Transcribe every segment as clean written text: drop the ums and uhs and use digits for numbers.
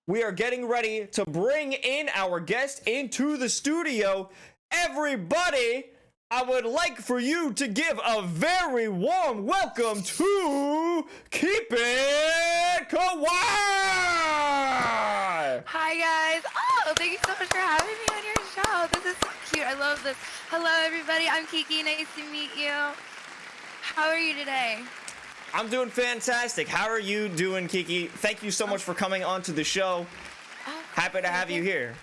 we are getting ready to bring in our guest into the studio. Everybody, I would like for you to give a very warm welcome to Keepitkuwaii! Hi guys! Oh, thank you so much for having me on your show. This is so cute. I love this. Hello everybody, I'm Kiki. Nice to meet you. How are you today? I'm doing fantastic. How are you doing, Kiki? Thank you so much for coming onto the show. Happy to have you here.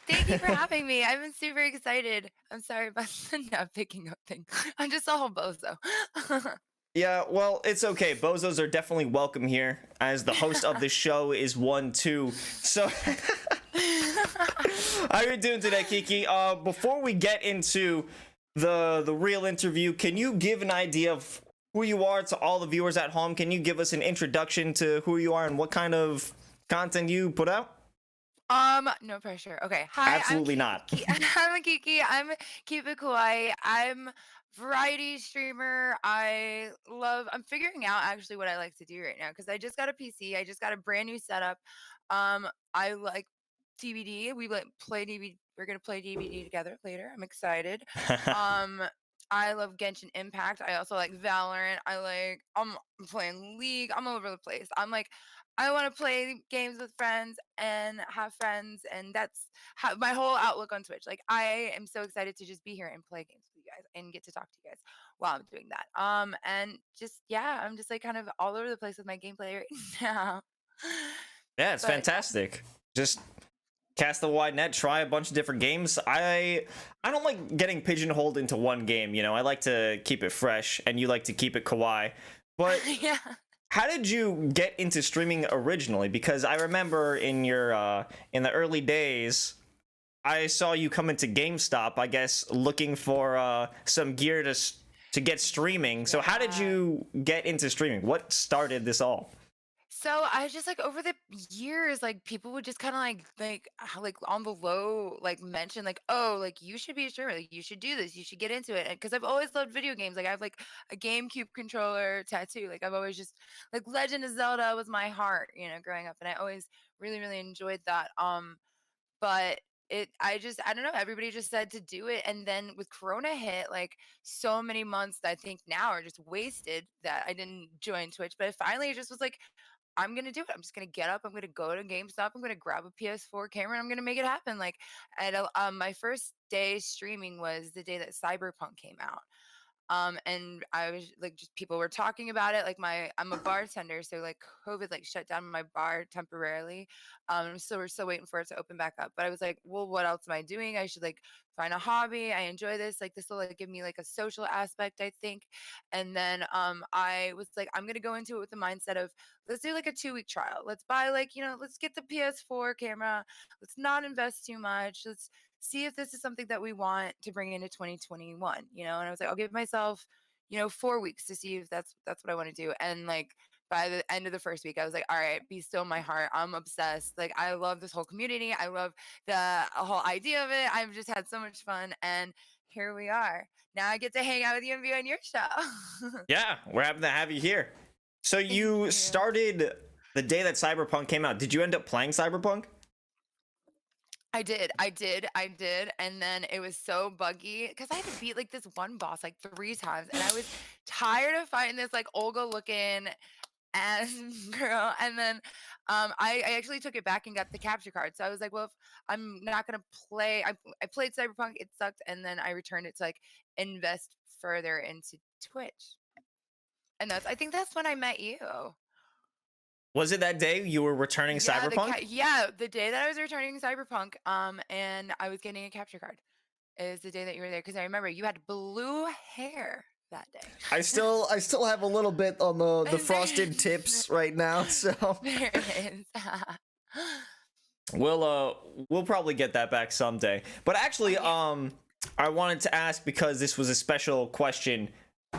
Thank you for having me. I've been super excited. I'm sorry about the not picking up thing. I'm just a whole bozo. Yeah, well, it's okay. Bozos are definitely welcome here, as the host of the show is one too. So, how are you doing today, Kiki? Before we get into the real interview, can you give an idea of who you are to all the viewers at home? Can you give us an introduction to who you are and what kind of content you put out? No pressure. Okay. Hi, Absolutely not. I'm Kiki. I'm Keepitkuwaii. I'm variety streamer. I'm figuring out actually what I like to do right now because I just got a PC. I just got a brand new setup. I like DVD. We like play DVD. We're gonna play DVD together later. I'm excited. Um, I love Genshin Impact. I also like Valorant. I'm playing League. I'm all over the place. I want to play games with friends and have friends, and that's how my whole outlook on Twitch. Like I am so excited to just be here and play games with you guys and get to talk to you guys while I'm doing that. And just yeah, I'm just like kind of all over the place with my gameplay right now. Yeah, it's But fantastic. Just cast the wide net, try a bunch of different games. I don't like getting pigeonholed into one game, you know. I like to keep it fresh, and you like to keep it kawaii. But yeah. how did you get into streaming originally? Because I remember in your in the early days, I saw you come into GameStop, I guess, looking for some gear to get streaming. So how did Yeah. you get into streaming? What started this all? So I just like over the years, like people would just kind of like on the low, like mention like, oh, like you should be a streamer, like you should do this, you should get into it. Because I've always loved video games. Like I have like a GameCube controller tattoo. Like I've always just like Legend of Zelda was my heart, growing up, and I always really, really enjoyed that. But I don't know, everybody just said to do it. And then with Corona hit, like so many months that I think now are just wasted that I didn't join Twitch. But finally it just was like, I'm gonna do it. I'm just gonna get up. I'm gonna go to GameStop. I'm gonna grab a PS4 camera. And I'm gonna make it happen. Like, my first day streaming was the day that Cyberpunk came out. And I was like, just people were talking about it. Like I'm a bartender, so like COVID like shut down my bar temporarily. So we're still waiting for it to open back up. But I was like, well, what else am I doing? I should like find a hobby. I enjoy this. Like this will like give me like a social aspect, I think. And then I was like, I'm gonna go into it with the mindset of let's do like a 2-week trial. Let's buy like, let's get the PS4 camera. Let's not invest too much. Let's see if this is something that we want to bring into 2021, and I was like, I'll give myself, 4 weeks to see if that's what I want to do. And like by the end of the first week, I was like, all right, be still my heart. I'm obsessed. Like I love this whole community. I love the whole idea of it. I've just had so much fun. And here we are. Now I get to hang out with you and be on your show. Yeah, we're happy to have you here. So Thank you you. started the day that Cyberpunk came out. Did you end up playing Cyberpunk? I did. And then it was so buggy because I had to beat like this one boss like 3 times. And I was tired of fighting this like Olga looking ass girl. And then I actually took it back and got the capture card. So I was like, well, if I'm not going to play, I played Cyberpunk, it sucked. And then I returned it to like invest further into Twitch. And I think that's when I met you. Was it that day you were returning Yeah, Cyberpunk? the day that I was returning Cyberpunk, and I was getting a capture card is the day that you were there because I remember you had blue hair that day. I still have a little bit on the frosted tips right now, so There it is. we'll probably get that back someday. But actually, Yeah. I wanted to ask because this was a special question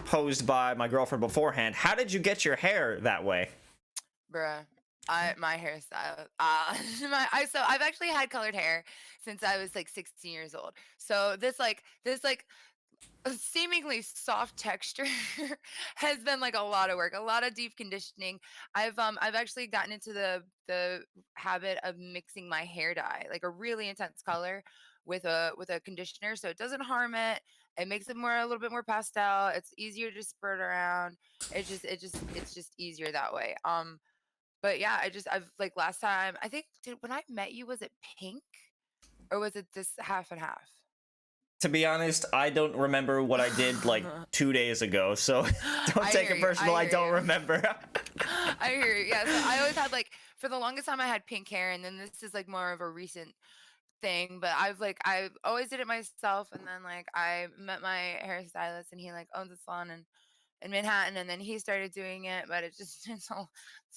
posed by my girlfriend beforehand. How did you get your hair that way? Bruh. My hairstyle. So I've actually had colored hair since I was like 16 years old. So this like a seemingly soft texture has been like a lot of work, a lot of deep conditioning. I've actually gotten into the habit of mixing my hair dye, like a really intense color, with a conditioner, so it doesn't harm it. It makes it more a little bit more pastel. It's easier to spread around. It's just easier that way. But yeah, I've like last time I think when I met you, was it pink or was it this half and half? To be honest, I don't remember what I did like 2 days ago, so don't I take hear it you. personal. I I hear don't you. remember. I hear you. Yeah. So I always had like for the longest time I had pink hair, and then this is like more of a recent thing. But I've always did it myself, and then like I met my hairstylist, and he like owns a salon in Manhattan, and then he started doing it. But it just it's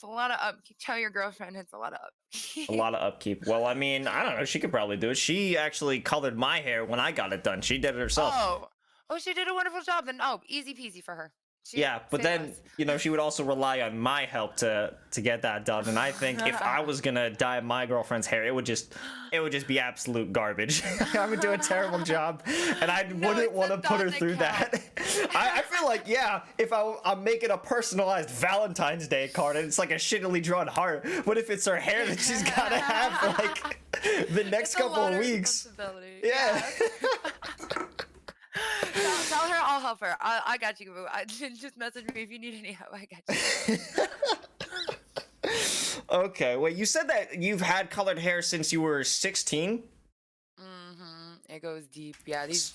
a lot of upkeep. Tell your girlfriend it's a lot of A upkeep. lot of upkeep. Well, I mean, I don't know. She could probably do it. She actually colored my hair when I got it done. She did it herself. Oh, oh, she did a wonderful job. Then easy peasy for her. She Yeah, but say then less. she would also rely on my help to get that done. And I think if I was gonna dye my girlfriend's hair, it would just be absolute garbage. I would do a terrible job, and I No, wouldn't it's want a to put her thought that through that. counts. I feel like if I'm making a personalized Valentine's Day card and it's like a shittily drawn heart, what if it's her hair that she's gotta have for like the next It's a couple lot of of weeks? responsibility. Yeah. Tell her I'll help her. I got you, boo. Just message me if you need any help. I got you. Okay, wait, you said that you've had colored hair since you were 16? It goes deep. Yeah, these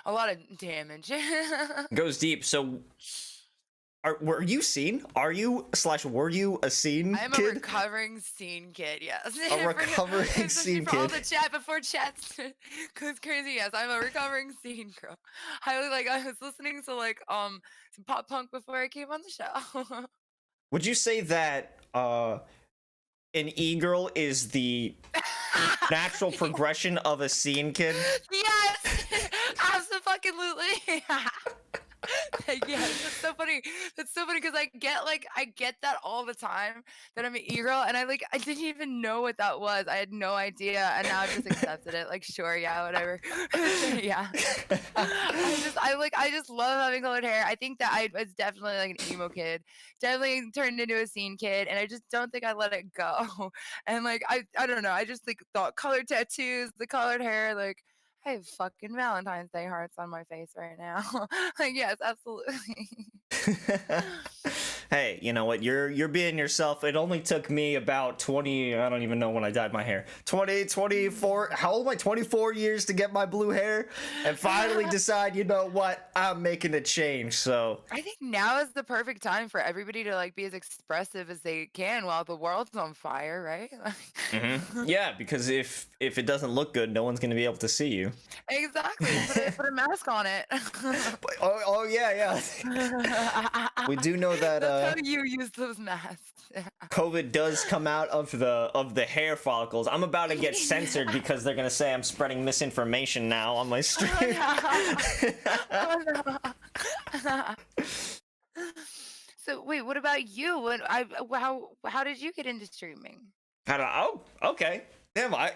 a lot of damage. Goes deep. So were you seen? Are you slash were you a scene I'm a kid? recovering scene kid. Yes, A recovering especially scene for all kid. the chat before chats goes crazy. Yes, I'm a recovering scene girl. I was listening to like some pop punk before I came on the show. Would you say that an e-girl is the natural progression of a scene kid? Yes, absolutely. Yes, that's so funny. That's so funny because I get that all the time that I'm an e-girl, and I didn't even know what that was. I had no idea, and now I've just accepted it. Like, sure, yeah, whatever. Yeah. I just love having colored hair. I think that I was definitely like an emo kid, definitely turned into a scene kid, and I just don't think I let it go. And like I don't know. I just like thought colored tattoos, the colored hair, like. I have fucking Valentine's Day hearts on my face right now. Like, yes, absolutely. Hey, you know what? You're being yourself. It only took me about 20, I don't even know when I dyed my hair. 20, 24, how old am I? 24 years to get my blue hair and finally decide, you know what? I'm making a change. So, I think now is the perfect time for everybody to like be as expressive as they can while the world's on fire, right? yeah, because if it doesn't look good, no one's going to be able to see you. Exactly. Put a mask on it. Oh yeah, yeah. We do know that That's how you use those masks. COVID does come out of the hair follicles. I'm about to get censored because they're gonna say I'm spreading misinformation now on my stream. Oh, no. So wait, what about you? How did you get into streaming? Oh, okay. Damn, I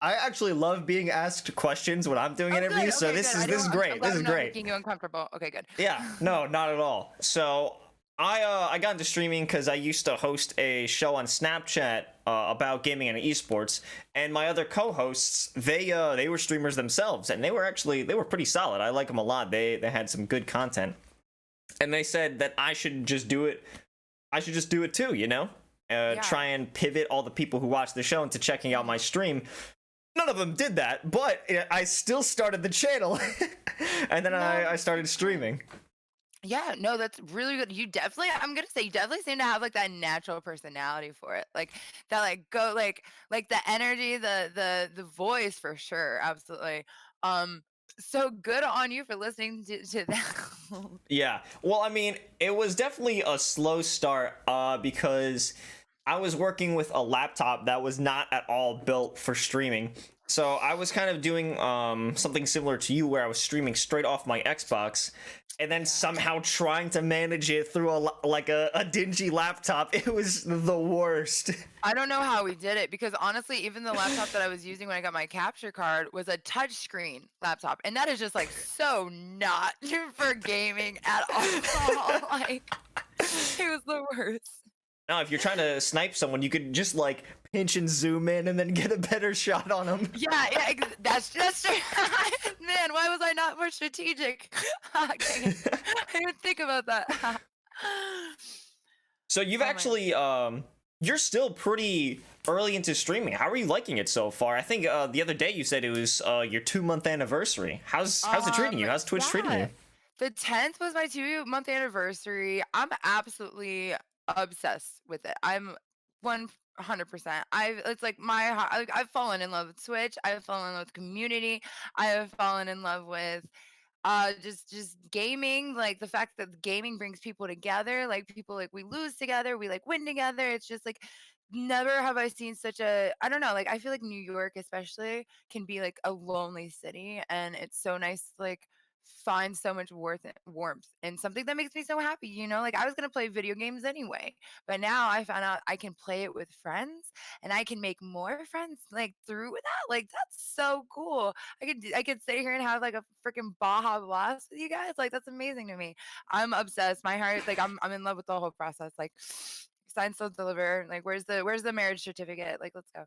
actually love being asked questions when I'm doing Oh, good. interviews. So Okay, this good. is this is I'm great. glad This is I'm not great. making you uncomfortable. Okay, good. Yeah, no, not at all. So I got into streaming because I used to host a show on Snapchat about gaming and esports, and my other co-hosts they were streamers themselves, and they were pretty solid. I like them a lot. They had some good content, and they said that I should just do it. I should just do it too, you know. Yeah. Try and pivot all the people who watch the show into checking out my stream. None of them did that, but I still started the channel, and then I started streaming. Yeah, no, that's really good. I'm gonna say you definitely seem to have like that natural personality for it. Like that like the energy, the voice for sure, absolutely. So good on you for listening to that. Yeah. Well, I mean, it was definitely a slow start because I was working with a laptop that was not at all built for streaming. So I was kind of doing something similar to you, where I was streaming straight off my Xbox, and then Yeah. somehow trying to manage it through a dingy laptop. It was the worst. I don't know how we did it because honestly, even the laptop that I was using when I got my capture card was a touchscreen laptop, and that is just like so not for gaming at all. Like it was the worst. Now, if you're trying to snipe someone, you could just like pinch and zoom in, and then get a better shot on them. Yeah, yeah, that's true. Man, why was I not more strategic? Dang it. I didn't think about that. So you've Oh my. actually you're still pretty early into streaming. How are you liking it so far? I think the other day you said it was your 2 month anniversary. How's it treating you? How's Twitch treating Yeah. you? The 10th was my 2-month anniversary. I'm absolutely obsessed with it. I'm 100%. It's like I've fallen in love with Twitch. I've fallen in love with community. I have fallen in love with just gaming, like the fact that gaming brings people together, like people like we lose together, we like win together. It's just like never have I seen such a I don't know, like I feel like New York especially can be like a lonely city and it's so nice to like find so much warmth and something that makes me so happy, like I was going to play video games anyway, but now I found out I can play it with friends and I can make more friends like through that. Like that's so cool. I could sit here and have like a freaking Baja Blast with you guys. Like that's amazing to me. I'm obsessed. My heart, like I'm in love with the whole process. Like sign still deliver. Like where's the marriage certificate? Like let's go.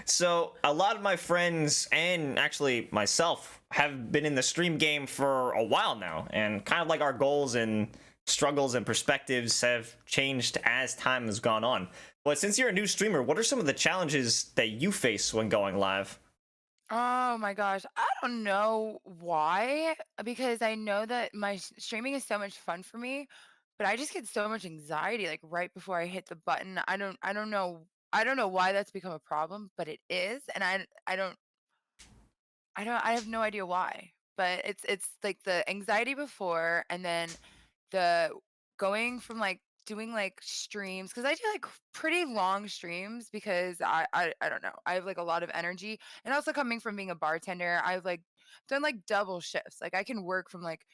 So a lot of my friends and actually myself have been in the stream game for a while now, and kind of like our goals and struggles and perspectives have changed as time has gone on. But since you're a new streamer, what are some of the challenges that you face when going live? Oh my gosh. I don't know why, because I know that my streaming is so much fun for me, but I just get so much anxiety like right before I hit the button. I don't know why that's become a problem, but it is, and I have no idea why. But it's like the anxiety before and then the going from like doing like streams because I do like pretty long streams because I don't know. I have like a lot of energy and also coming from being a bartender, I've like done like double shifts. Like I can work from like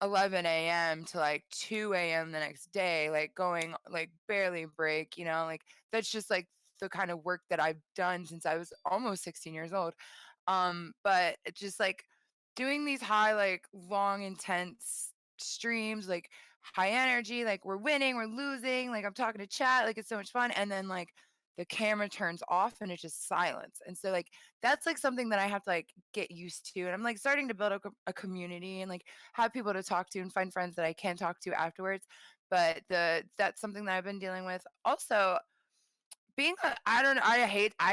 11 a.m. to like 2 a.m. the next day, like going like barely break, like that's just like the kind of work that I've done since I was almost 16 years old. But it's just like doing these high, like long, intense streams, like high energy, like we're winning, we're losing, like I'm talking to chat, like it's so much fun. And then like the camera turns off and it's just silence. And so like that's like something that I have to like get used to. And I'm like starting to build a community and like have people to talk to and find friends that I can talk to afterwards. But that's something that I've been dealing with. Also, being I don't know, I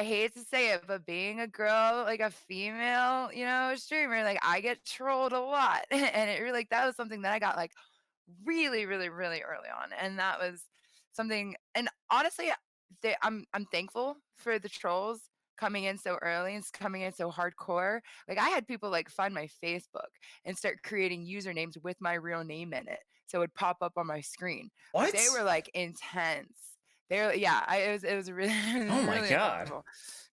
hate to say it, but being a girl, like a female, streamer, like I get trolled a lot. And it really like that was something that I got like really, really, really early on. And that was something and honestly, I'm thankful for the trolls coming in so early and coming in so hardcore. Like I had people like find my Facebook and start creating usernames with my real name in it. So it would pop up on my screen. Like they What? were like intense. Yeah, it was really Oh my really god. uncomfortable.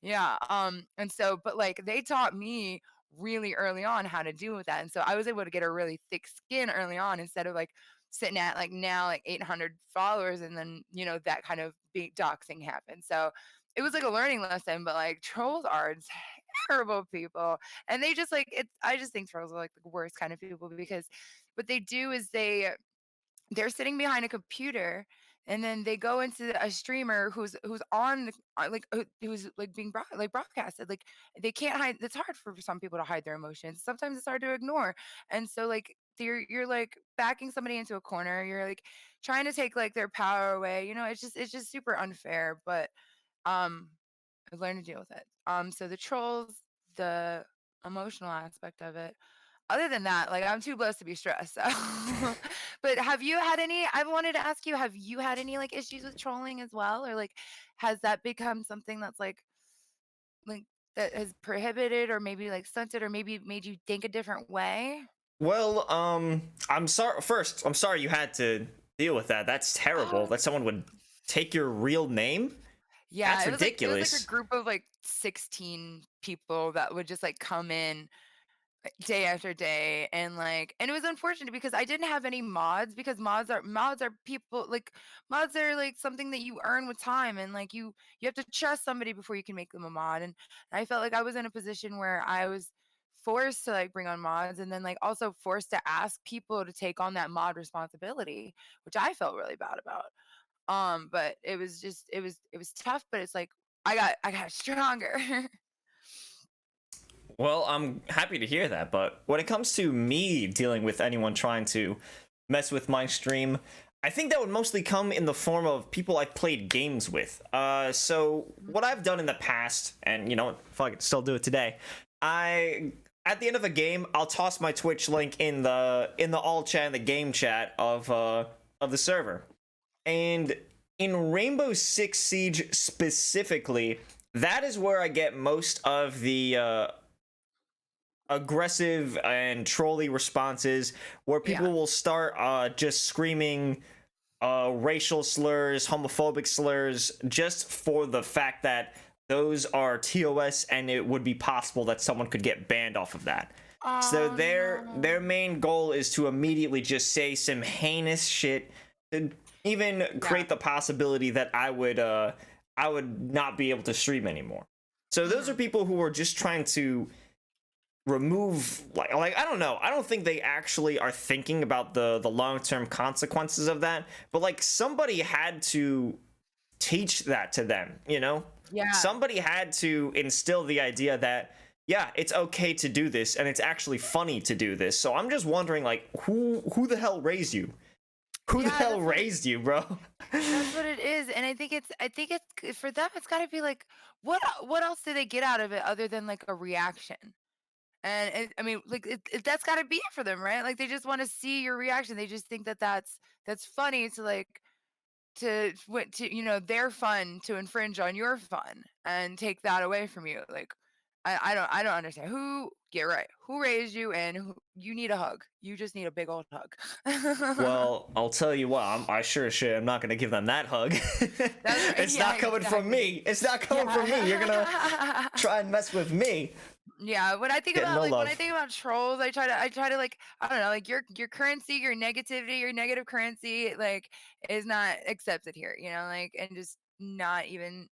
Yeah, and so but like they taught me really early on how to deal with that, and so I was able to get a really thick skin early on instead of like sitting at like now like 800 followers and then that kind of big doxing happened. So it was like a learning lesson, but like trolls are terrible people, and they just like it. I just think trolls are like the worst kind of people because what they do is they're sitting behind a computer and then they go into a streamer who's on like who's like being broadcasted. Like they can't hide. It's hard for some people to hide their emotions. Sometimes it's hard to ignore. And so like you're like backing somebody into a corner. You're like trying to take like their power away. It's just super unfair. But um I've learned to deal with it. So the trolls, the emotional aspect of it, other than that, like I'm too blessed to be stressed. So, but have you had any? I wanted to ask you, have you had any like issues with trolling as well, or like has that become something that's like that has prohibited or maybe like stunted or maybe made you think a different way? Well, I'm sorry. First, I'm sorry you had to deal with that. That's terrible. Oh, That someone would take your real name. Yeah, That's it was like a ridiculous. group of like 16 people that would just like come in day after day, and it was unfortunate because I didn't have any mods, because mods are people like mods are like something that you earn with time, and like you have to trust somebody before you can make them a mod. And I felt like I was in a position where I was forced to like bring on mods, and then like also forced to ask people to take on that mod responsibility, which I felt really bad about. But it was just it was tough, but it's like I got stronger. Well, I'm happy to hear that, but when it comes to me dealing with anyone trying to mess with my stream, I think that would mostly come in the form of people I've played games with. So what I've done in the past, and you know, if I could still do it today, I at the end of a game, I'll toss my Twitch link in the all chat and the game chat of the server. And in Rainbow Six Siege specifically, that is where I get most of the aggressive and trolly responses, where Yeah. people will start just screaming racial slurs, homophobic slurs, just for the fact that those are TOS and it would be possible that someone could get banned off of that. So Oh their no. main goal is to immediately just say some heinous shit, and even Yeah. create the possibility that I would not be able to stream anymore. So those are Mhm. people who are just trying to remove, like I don't know, I don't think they actually are thinking about the long-term consequences of that, but like somebody had to teach that to them, you know? Yeah. Somebody had to instill the idea that yeah, it's okay to do this and it's actually funny to do this. So I'm just wondering, like, who the hell raised you? Who the Yeah, hell raised you, bro? that's what it is, and I think it's for them, it's gotta be like, what else do they get out of it other than, like, a reaction? And I mean, like, that's gotta be it for them, right? Like, they just wanna see your reaction, they just think that that's funny to, like, their fun to infringe on your fun and take that away from you. Like, I don't understand. Get right. Who raised you, and you need a hug. You just need a big old hug. Well, I'll tell you what, I sure as shit am not gonna give them that hug. That's right. It's Yeah, not coming from exactly. me. It's not coming from me. You're gonna Yeah. try and mess with me. Yeah, when I think Getting about no like when I love. think about trolls, I try to like, I don't know, like your currency, your negativity, your negative currency like is not accepted here, like, and just not even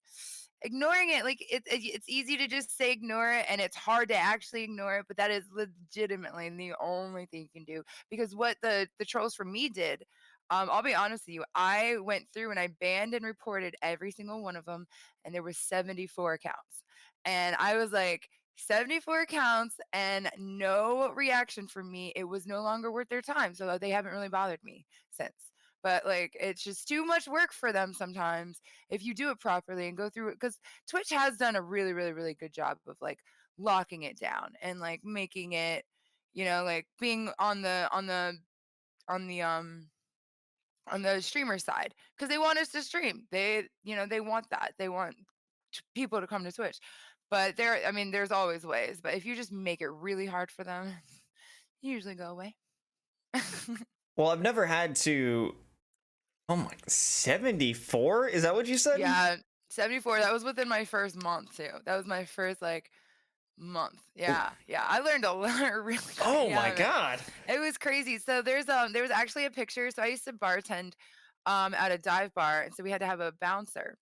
ignoring it. Like it's easy to just say ignore it, and it's hard to actually ignore it, but that is legitimately the only thing you can do, because what the trolls for me did, I'll be honest with you, I went through and I banned and reported every single one of them, and there were 74 accounts. And I was like, 74 accounts and no reaction from me. It was no longer worth their time. So they haven't really bothered me since. But like, it's just too much work for them sometimes if you do it properly and go through it. Because Twitch has done a really, really, really good job of like locking it down and like making it, like being on the on the streamer side, because they want us to stream. They want that. They want people to come to Twitch. But I mean, there's always ways. But if you just make it really hard for them, you usually go away. Well, I've never had to. Oh my, 74? Is that what you said? Yeah, 74. That was within my first month too. That was my first like month. Yeah, yeah. I learned a lot really quick. Oh my Yeah, man. god. It was crazy. So there was actually a picture. So I used to bartend at a dive bar, and so we had to have a bouncer.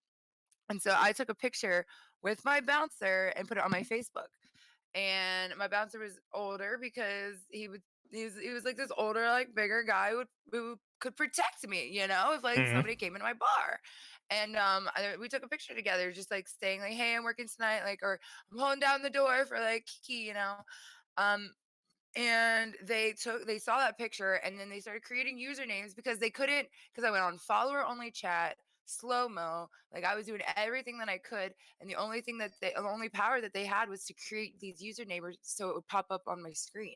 And so I took a picture with my bouncer and put it on my Facebook. And my bouncer was older because he was like this older, like bigger guy who could protect me, if like Hmm. somebody came into my bar. And we took a picture together, just like saying like, "Hey, I'm working tonight," like, or "I'm holding down the door for like Kiki." Um, and they saw that picture, and then they started creating usernames because they couldn't, because I went on follower only chat, slow mo, like I was doing everything that I could, and the only power that they had was to create these usernames so it would pop up on my screen.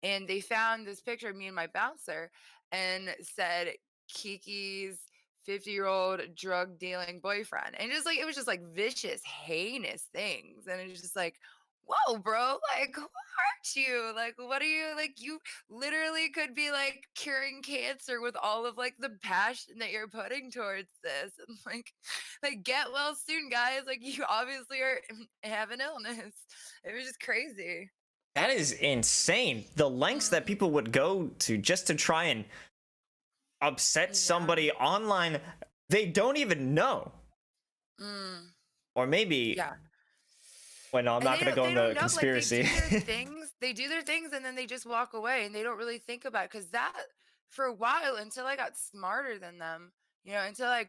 And they found this picture of me and my bouncer and said Kiki's 50-year-old drug dealing boyfriend. And just like it was just like vicious, heinous things. And it was just like, whoa, bro, like, who aren't you? Like, what are you like? You literally could be like curing cancer with all of like the passion that you're putting towards this. And like get well soon, guys. Like, you obviously are have an illness. It was just crazy. That is insane. The lengths that Mm, people would go to just to try and upset yeah. somebody online they don't even know. Mm, Or maybe, yeah. well, no, I'm And not going to go they don't into know, like, conspiracy. they do their things, and then they just walk away, and they don't really think about it. Cause that for a while, until I got smarter than them, until I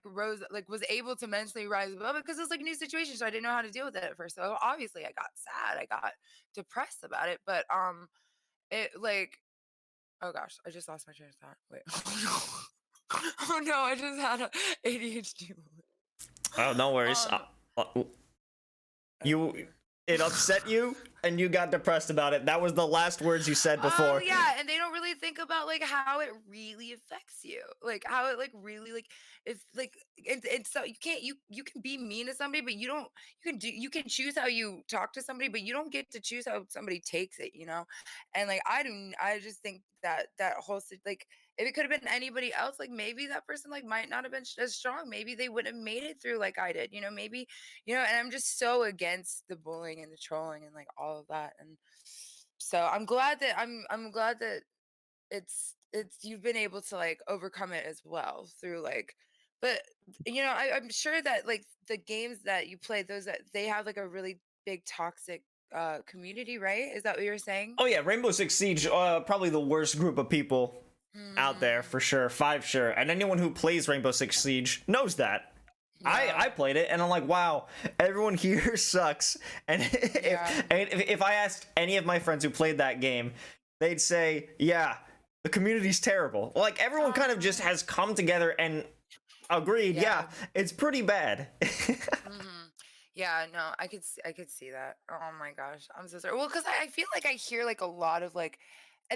was able to mentally rise above it, cause it's, like, a new situation, so I didn't know how to deal with it at first. So, obviously, I got sad, I got depressed about it, but, it, like oh gosh, I just lost my train of thought. Wait. Oh, no. Oh, no, I just had a ADHD moment. Oh, no worries. Um, You, uh it upset you and you got depressed about it. That was the last words you said Oh before. yeah, and they don't really think about like how it really affects you, like how it like really like if like and so you can be mean to somebody, but you can choose how you talk to somebody, but you don't get to choose how somebody takes it. And like I just think that that whole like if it could have been anybody else, like maybe that person like might not have been as strong, maybe they wouldn't have made it through like I did, maybe and I'm just so against the bullying and the trolling and like all of that. And so I'm glad that it's you've been able to like overcome it as well through like but I'm sure that like the games that you play, those that they have like a really big toxic community, right? Is that what you're saying? Oh yeah, Rainbow Six Siege, probably the worst group of people out there Mm, for sure. Five sure, and anyone who plays Rainbow Six Siege knows that. yeah, I played it and I'm like, wow, everyone here sucks. And yeah, if I asked any of my friends who played that game, they'd say, yeah, the community's terrible. Like everyone kind of just um, has come together and agreed, yeah, yeah. it's pretty bad. Mhm. Yeah, no, I could see that. Oh my gosh, I'm so sorry. Well, because I feel like I hear like a lot of like,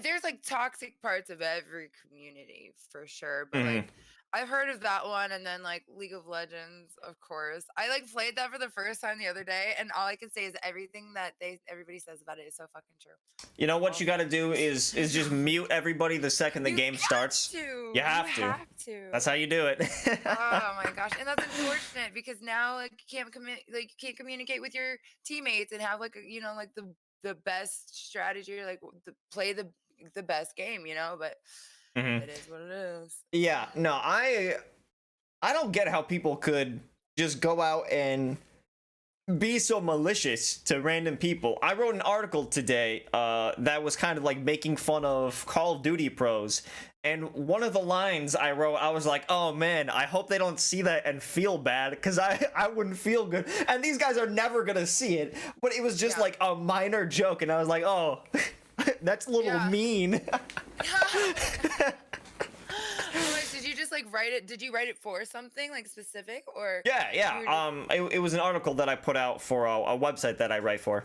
there's like toxic parts of every community for sure, but Mhm. like I've heard of that one, and then like League of Legends, of course. I like played that for the first time the other day, and all I can say is everything that everybody says about it is so fucking true. You know what All you the got to do things. is just mute everybody the second the You game got starts. You to. You have to. have That's to. how you do it. Oh my gosh, and that's unfortunate because now like you can't communicate with your teammates and have like like the best strategy or like play the best game, but Mhm. it is what it is. Yeah, no, I don't get how people could just go out and be so malicious to random people. I wrote an article today that was kind of like making fun of Call of Duty pros. And one of the lines I wrote, I was like, oh man, I hope they don't see that and feel bad because I wouldn't feel good. And these guys are never going to see it. But it was just Yeah. like a minor joke. And I was like, oh, that's a little Yeah. mean. Oh, wait, did you just like write it? Did you write it for something like specific, or Yeah, you yeah. were just It was an article that I put out for a website that I write for.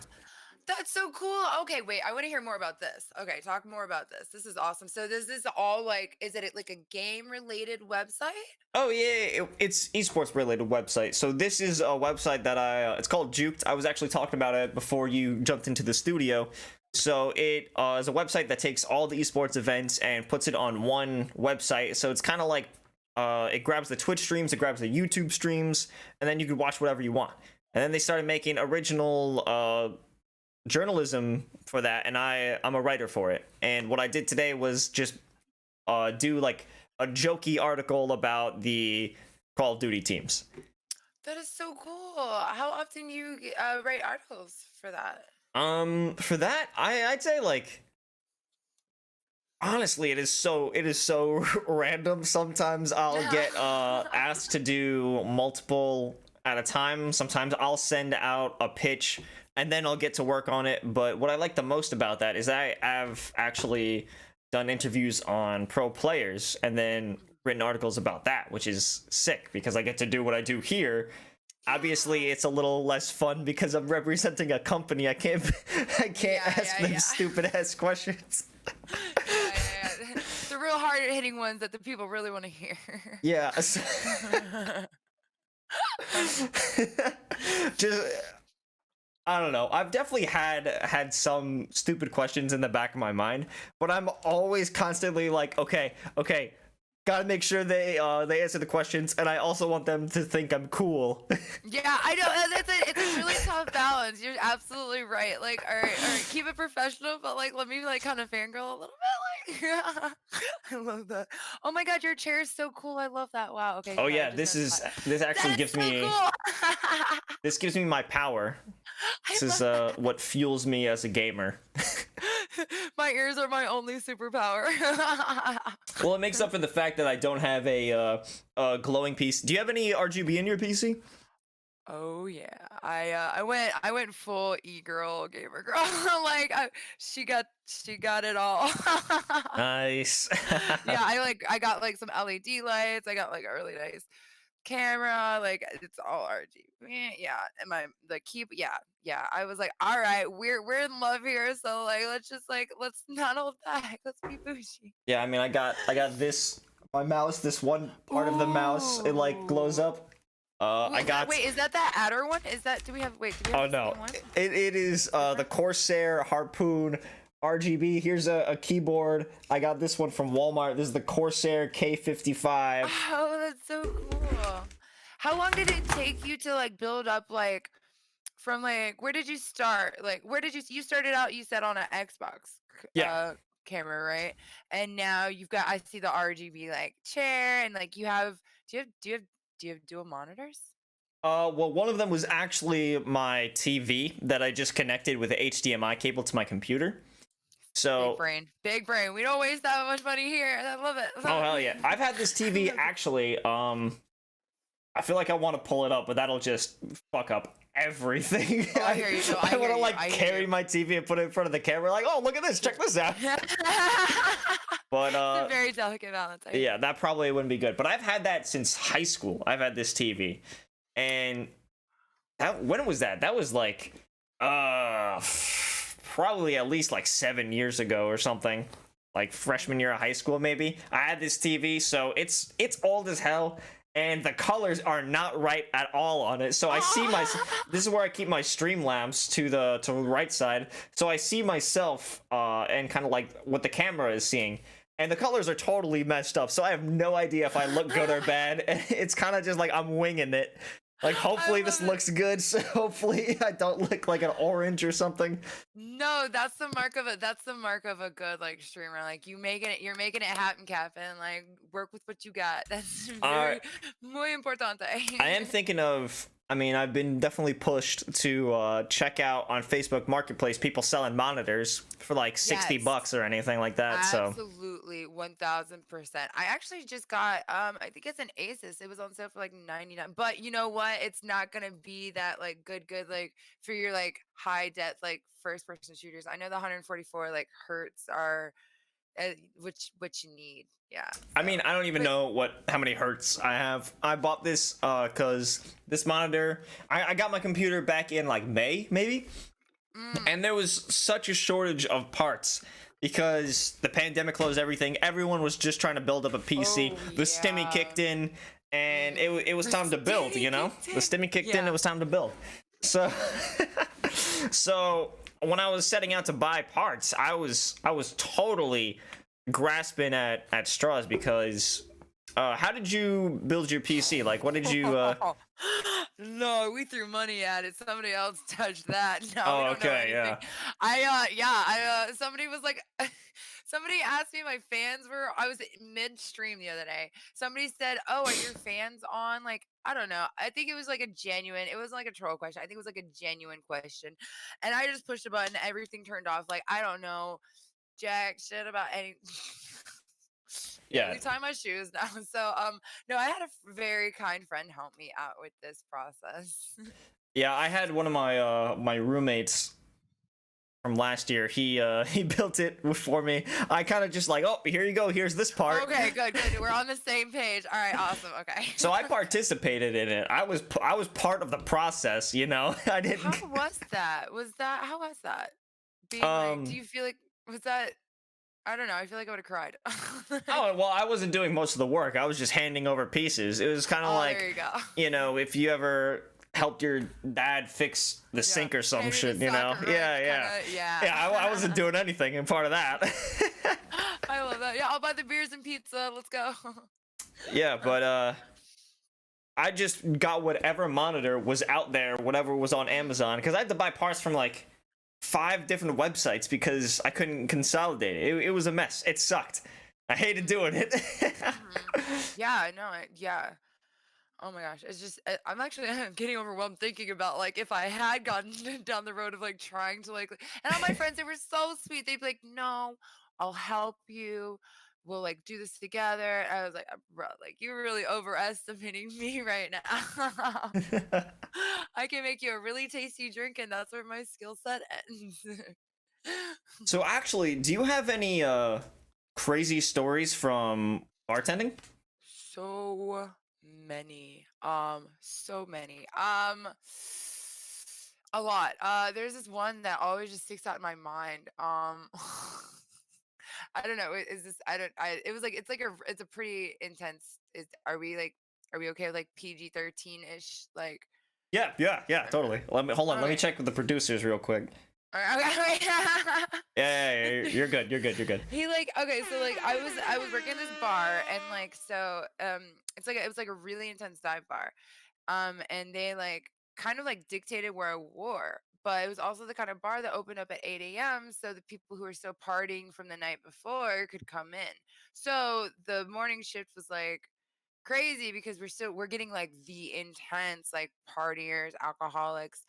that's so cool. Okay, wait, I want to hear more about this. Okay, talk more about this. This is awesome. So this is all like, is it like a game related website? Oh yeah, it's esports related website. So this is a website that it's called Juked. I was actually talking about it before you jumped into the studio. So it is a website that takes all the esports events and puts it on one website. So it's kind of like it grabs the Twitch streams, it grabs the YouTube streams, and then you can watch whatever you want. And then they started making original journalism for that, and I'm a writer for it. And what I did today was just do like a jokey article about the Call of Duty teams. That is so cool. How often you write articles for that? For that, I'd say like honestly, it is so random. Sometimes I'll get asked to do multiple at a time. Sometimes I'll send out a pitch and then I'll get to work on it. But what I like the most about that is I have actually done interviews on pro players and then written articles about that, which is sick because I get to do what I do here. Obviously, Yeah. it's a little less fun because I'm representing a company. I can't I can't Yeah, ask yeah, them yeah. stupid ass questions. Yeah. The real hard hitting ones that the people really want to hear. Yeah. Just I don't know. I've definitely had some stupid questions in the back of my mind, but I'm always constantly like, okay, gotta make sure they answer the questions, and I also want them to think I'm cool. Yeah, I know. It's a really tough balance. You're absolutely right. Like, all right, keep it professional, but like, let me like kind of fangirl a little bit. Like, I love that. Oh my God, your chair is so cool. I love that. Wow. Okay, Oh sorry, yeah, just noticed this actually that is gives so me cool. my power. I This is love that. what fuels me as a gamer. My ears are my only superpower. Well, it makes up for the fact that I don't have a glowing piece. Do you have any RGB in your PC? Oh yeah, I went full e-girl gamer girl. Like she got it all. Nice. Yeah, I got like some LED lights. I got like a really nice camera. Like it's all RGB. Yeah, and my the keep. Yeah, yeah. I was like, all right, we're in love here. So like, let's not hold back. Let's be bougie. Yeah, I mean, I got this my mouse. This one part of the mouse, it like glows Ooh. up. I got. Wait, is that adder one? Is that do we have wait, do we Oh have the no, same one? it is the Corsair Harpoon RGB. Here's a keyboard. I got this one from Walmart. This is the Corsair K55. Oh, that's so cool. How long did it take you to like build up like from like where did you start? Like where did you started out you said on an Xbox Yeah. camera, right? And now you've got I see the RGB like chair and like you have do you have dual monitors? Well, one of them was actually my TV that I just connected with the HDMI cable to my computer. Big So, brain. Big brain. We don't waste that much money here. I love it. oh hell yeah, I've had this TV actually. I feel like I want to pull it up, but that'll just fuck up everything. Oh, I hear you. No, I I want hear to you. like I hear carry you. my TV and put it in front of the camera, like, oh look at this, check this out. But It's a very delicate balance. yeah, that probably wouldn't be good. But I've had that since high school. I've had this TV, and when was that? That was like, probably at least like 7 years ago or something. Like freshman year of high school, maybe. I had this TV, so it's old as hell, and the colors are not right at all on it. So I see this is where I keep my Streamlamps to the right side. So I see myself and kind of like what the camera is seeing. And the colors are totally messed up, so I have no idea if I look good or bad. It's kind of just like I'm winging it. Like, hopefully this looks good, so hopefully I don't look like an orange or something. No, that's the mark of it. That's the mark of a good like streamer. Like you're making it happen, Captain. Like work with what you got. That's very muy importante. I am thinking of, I mean, I've been definitely pushed to check out on Facebook Marketplace people selling monitors for like 60 Yes. bucks or anything like that. So Absolutely, 1000%. I actually just got I think it's an Asus. It was on sale for like 99. But you know what? It's not gonna be that like good like for your like high depth like first person shooters. I know the 144 like hertz are what you need. Yeah. I mean, So I don't even know how many hertz I have. I bought this because this monitor, I got my computer back in like May, maybe. And there was such a shortage of parts because the pandemic closed everything. Everyone was just trying to build up a PC. Oh, The stimmy yeah. kicked in, and it was time to build, you know? The stimmy kicked in, Yeah. it was time to build. So, so when I was setting out to buy parts, I was totally grasping at straws because how did you build your PC? Like, what did you No, we threw money at it. Somebody else touched that. No, Oh, we don't know okay, anything. I somebody was like somebody asked me my fans were I was midstream the other day. Somebody said, "Oh, are your fans on?" Like, I don't know. I think it was like a genuine, it wasn't like a troll question. I think it was like a genuine question. And I just pushed a button, everything turned off. Like, I don't know jack shit about any yeah, Yeah. we tie my shoes now. So no, I had a very kind friend help me out with this process. Yeah, I had one of my my roommates from last year. He built it for me. I kind of just like, oh, here you go. Here's this part. Okay, good. We're on the same page. All right, awesome. Okay. So I participated in it. I was part of the process, you know. I didn't. How was that? How was that? Being like, do you feel like was that? I don't know. I feel like I would have cried. Oh, well, I wasn't doing most of the work. I was just handing over pieces. It was kind of Oh, like, there you go. you know, if you ever helped your dad fix the Yeah, sink or some painted a shit, you know? socket Yeah, wrench, yeah. kinda, yeah. Yeah, I wasn't doing anything in part of that. I love that. Yeah, I'll buy the beers and pizza. Let's go. Yeah, but I just got whatever monitor was out there, whatever was on Mhm, Amazon, because I had to buy parts from like 5 different websites because I couldn't consolidate it. It was a mess. It sucked. I hated mhm, doing it. mhm. Yeah, no, yeah. Oh my gosh, it's just I'm actually getting overwhelmed thinking about like if I had gotten down the road of like trying to and all my friends they were so sweet. They'd be like, "No, I'll help you. We'll like do this together." I was like, "Bro, like you're really overestimating me right now. I can make you a really tasty drink, and that's where my skill set ends." So actually, do you have any crazy stories from bartending? So many. So many. A lot. There's this one that always just sticks out in my mind. I don't know. Is this I don't I it was like it's a pretty intense are we okay with like PG-13-ish like Yeah, yeah, yeah, totally. Let me hold on. Let me okay. check with the producers real quick. Okay. Yeah, yeah, yeah, you're good. You're good. You're good. He like okay, so like I was working at this bar and like so it was like a really intense dive bar. And they like kind of like dictated where I wore. But it was also the kind of bar that opened up at 8 a.m. so the people who were still partying from the night before could come in. So the morning shift was like crazy because we're getting like the intense like partiers, alcoholics.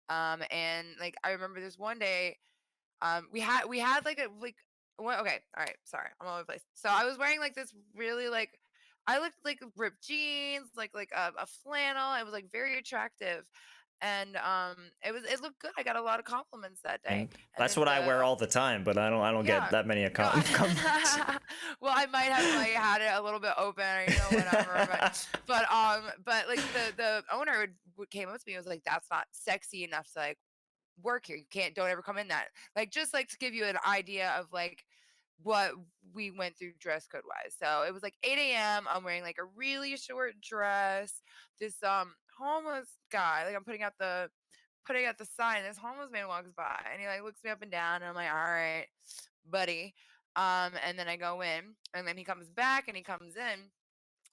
And like I remember this one day we had like a like what okay, all right, sorry, I'm all over the place. So I was wearing like this really like I looked like ripped jeans, like a flannel. It was like very attractive. And it looked good. I got a lot of compliments that day. And And that's then what I the wear all the time, but I don't get yeah. that many No, compliments. well, I might have like had it a little bit open or whatever, but like the owner came up to me and was like, "That's not sexy enough to like work here. You can't don't ever come in that." Like just like to give you an idea of like what we went through dress code wise. So it was like 8 a.m. I'm wearing like a really short dress. This homeless guy, like I'm putting out the sign, this homeless man walks by and he like looks me up and down and I'm like, all right, buddy. And then I go in and then he comes back and he comes in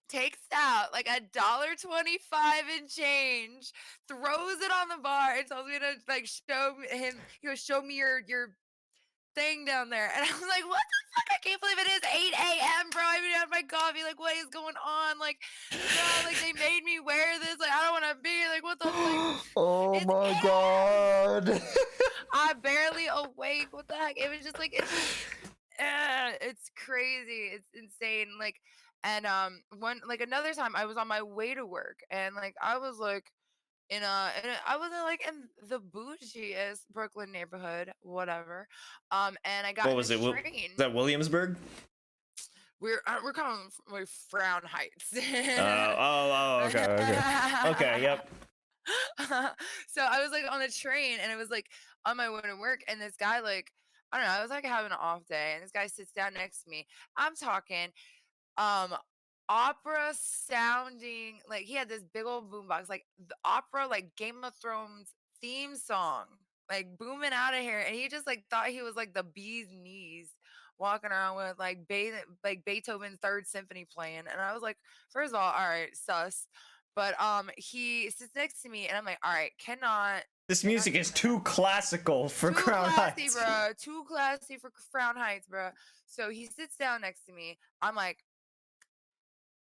takes out like $1.25 in change, throws it on the bar, and tells me to like show him. He goes, "Show me your thing down there." And I was like, "What the fuck? I can't believe it is 8 a.m., bro. I haven't had my coffee. Like, what is going on? Like, bro, like they made me wear this. Like, I don't want to be here. Like, what the like? Oh It's my 8 a.m. god. I barely awake. What the heck? It was just like it's just it's crazy. It's insane. Like and one like another time I was on my way to work and like I was like I was like in the bougiest Brooklyn neighborhood, whatever. And I got What in was this it? Is train. that Williamsburg? We're coming from like Frown Heights. Okay, okay. Okay, yep. So I was like on a train and it was like on my way to work and this guy like I don't know, I was like having an off day and this guy sits down next to me. I'm talking um opera sounding like he had this big old boombox like the opera like Game of Thrones theme song like booming out of here and he just like thought he was like the bee's knees walking around with like Beethoven's third symphony playing and I was like first of all right sus but he sits next to me and I'm like all right This cannot music turn is that down. too classical for Too Crown classy, Heights. bro. Too classy for Frown Heights, bro. So he sits down next to me. I'm like,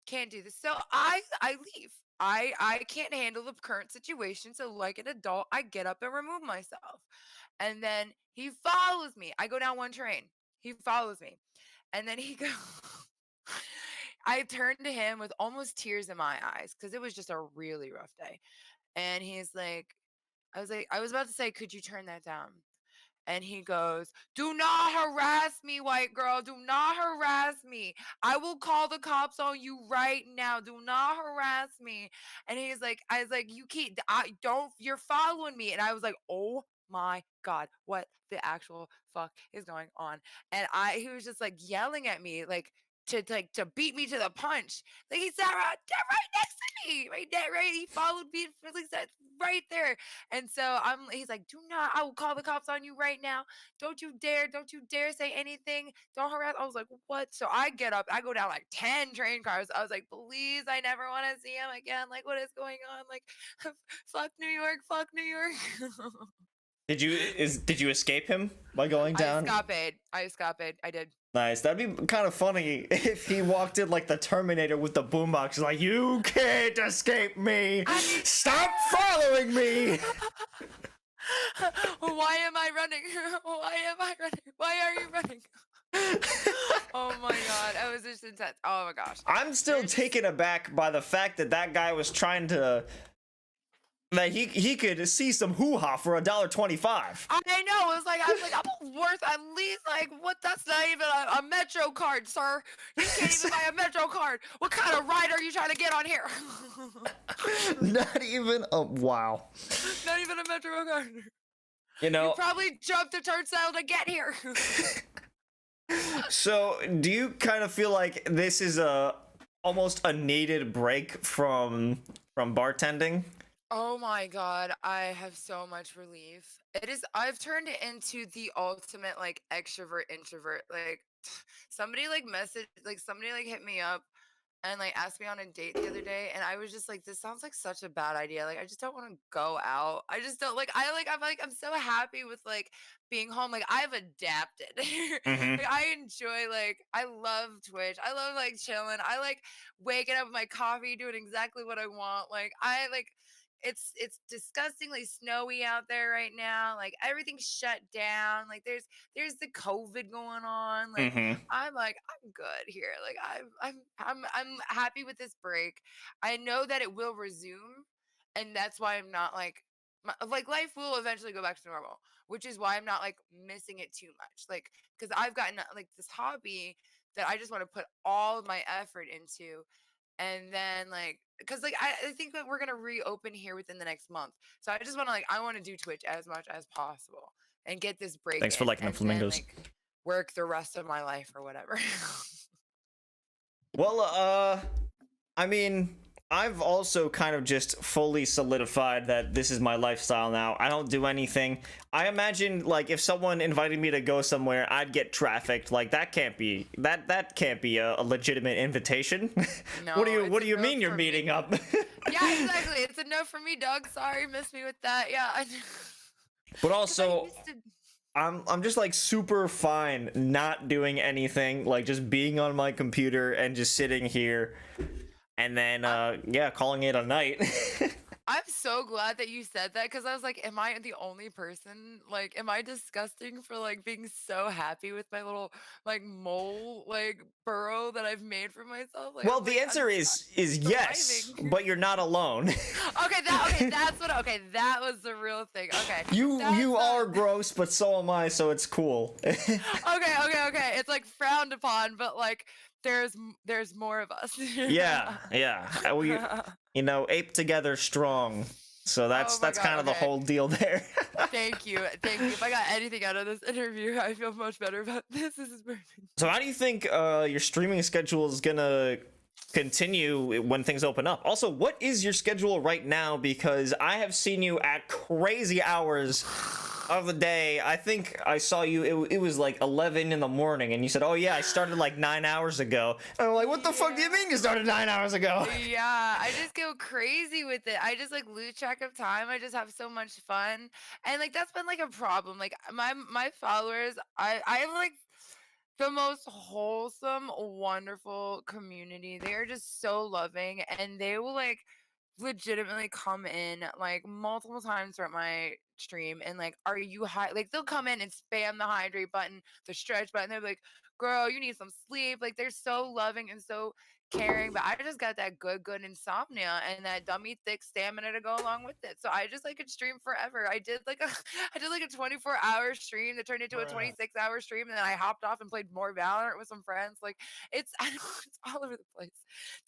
can't do this. So I leave. I can't handle the current situation. So like an adult, I get up and remove myself. And then he follows me. I go down one train. He follows me. And then he goes I turned to him with almost tears in my eyes because it was just a really rough day. And he's like, I was about to say, could you turn that down? And he goes, "Do not harass me, white girl. Do not harass me. I will call the cops on you right now. Do not harass me." And he's like, I was like, "You can't, I don't, you're following me." And I was like, "Oh my God, what the actual fuck is going on?" And he was just like yelling at me, to beat me to the punch. Like he sat right next to me, right there, right. He followed me, like, sat right there. And so he's like, do not, I will call the cops on you right now. Don't you dare say anything. Don't harass. I was like, what? So I get up, I go down like 10 train cars. I was like, please, I never want to see him again. Like, what is going on? Like, fuck New York, fuck New York. Did you escape him by going down? I escaped. I did. Nice. That'd be kind of funny if he walked in like the Terminator with the boombox, like, you can't escape me. Stop following me. Why am I running? Why am I running? Why are you running? Oh my god, I was just intense. Oh my gosh. I'm still taken aback by the fact that that guy was trying to, that he could see some hoo-ha for $1.25. I know. It was like, I was like, I'm worth at least like what? That's not even a Metro card, sir. You can't even buy a Metro card. What kind of ride are you trying to get on here? Not even a wow. Not even a Metro card. You know, You probably jumped a turnstile to get here. so do you kind of feel like this is a almost a needed break from bartending? Oh my god, I have so much relief. It is I've turned it into the ultimate like extrovert introvert. Like somebody like hit me up and like asked me on a date the other day, and I was just like, this sounds like such a bad idea. Like I just don't want to go out. I just don't I'm so happy with like being home. Like I've adapted. Mm-hmm. Like I enjoy like I love Twitch. I love like chilling. I like waking up with my coffee, doing exactly what I want. Like I like it's disgustingly snowy out there right now. Like everything's shut down. Like there's the COVID going on. Like Mm-hmm. I'm good here. Like I'm happy with this break. I know that it will resume, and that's why I'm not like like life will eventually go back to normal, which is why I'm not like missing it too much. Like because I've gotten like this hobby that I just want to put all of my effort into, and then like because like I think that we're gonna reopen here within the next month, so I just want to like I want to do Twitch as much as possible and get this break Thanks for in, liking the and then flamingos. like work the rest of my life or whatever. Well, I mean, I've also kind of just fully solidified that this is my lifestyle now. I don't do anything. I imagine like if someone invited me to go somewhere, I'd get trafficked. Like that can't be a legitimate invitation. No, What it's do a you no mean you're for me. meeting up? Yeah, exactly. It's a no for me, dog. Sorry, miss me with that. Yeah, But because I also, used to. I'm just like super fine not doing anything, like just being on my computer and just sitting here and then yeah, calling it a night. I'm so glad that you said that because I was like, am I the only person? Like, am I disgusting for like being so happy with my little like mole like burrow that I've made for myself? Like, I Well, was the like, answer is yes, thriving. but you're not alone. That was the real thing. Okay, You that's are the gross, but so am I, so it's cool. okay. It's like frowned upon, but like there's more of us. Yeah. We, you know, ape together strong. So Oh my that's god. kind of the Okay. whole deal there. Thank you. Thank you. If I got anything out of this interview, I feel much better about this. This is perfect. So how do you think your streaming schedule is gonna continue when things open up? Also, what is your schedule right now? Because I have seen you at crazy hours of the day. I think I saw you, it was like 11 in the morning, and you said, oh yeah, I started like 9 hours ago. And I'm like, what the fuck do you mean you started 9 hours ago? Yeah, I just go crazy with it. I just like lose track of time. I just have so much fun. And like that's been like a problem. Like my followers, I have like the most wholesome, wonderful community. They are just so loving, and they will like legitimately come in like multiple times throughout my stream and like, are you high? Like they'll come in and spam the hydrate button, the stretch button. They're like, girl, you need some sleep. Like they're so loving and so caring. But I just got that good insomnia and that dummy thick stamina to go along with it. So I just like could stream forever. I did like a I did like a 24-hour stream that turned into a Bruh. 26-hour stream, and then I hopped off and played more Valorant with some friends. Like I don't, it's all over the place.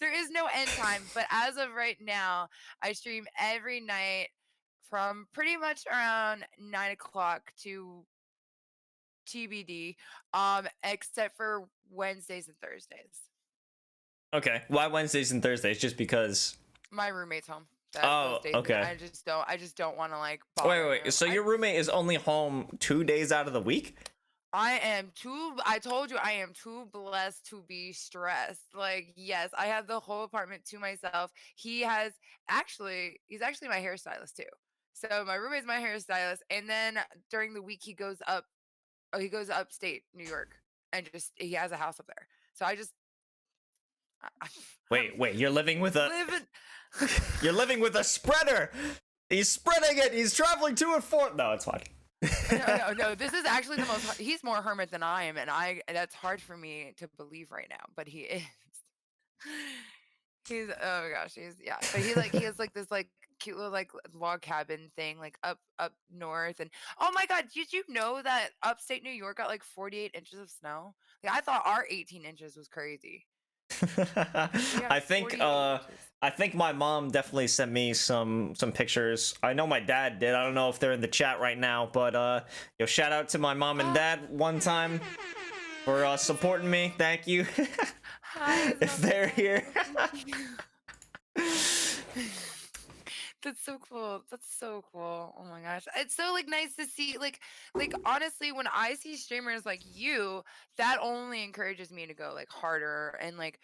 There is no end time, but as of right now, I stream every night from pretty much around 9 o'clock to TBD, except for Wednesdays and Thursdays. Okay, why Wednesdays and Thursdays? Just because. My roommate's home. that those Oh, days, and okay. I just don't want to like Wait, bother wait, wait. him. So your roommate is only home 2 days out of the week? I told you I am too blessed to be stressed. Like, yes, I have the whole apartment to myself. He's actually my hairstylist too. So my roommate's my hairstylist, and then during the week he goes upstate New York, and just he has a house up there. So I'm Wait, wait. You're living with a living. you're living with a spreader. He's spreading it. He's traveling to and forth. No, it's fine. No. This is actually the most. He's more hermit than I am, and that's hard for me to believe right now. But he is. He's oh my gosh, he's yeah. But he has like this like cute little like log cabin thing like up north, and oh my god, did you know that upstate New York got like 48 inches of snow? Like I thought our 18 inches was crazy. They got I think 48 inches. I think my mom definitely sent me some pictures. I know my dad did. I don't know if they're in the chat right now, but yo, shout out to my mom and dad one time for supporting me. Thank you. Hi, If Mom and they're Dad. here. Thank you. That's so cool. That's so cool. Oh my gosh. It's so like nice to see like honestly when I see streamers like you, that only encourages me to go like harder and like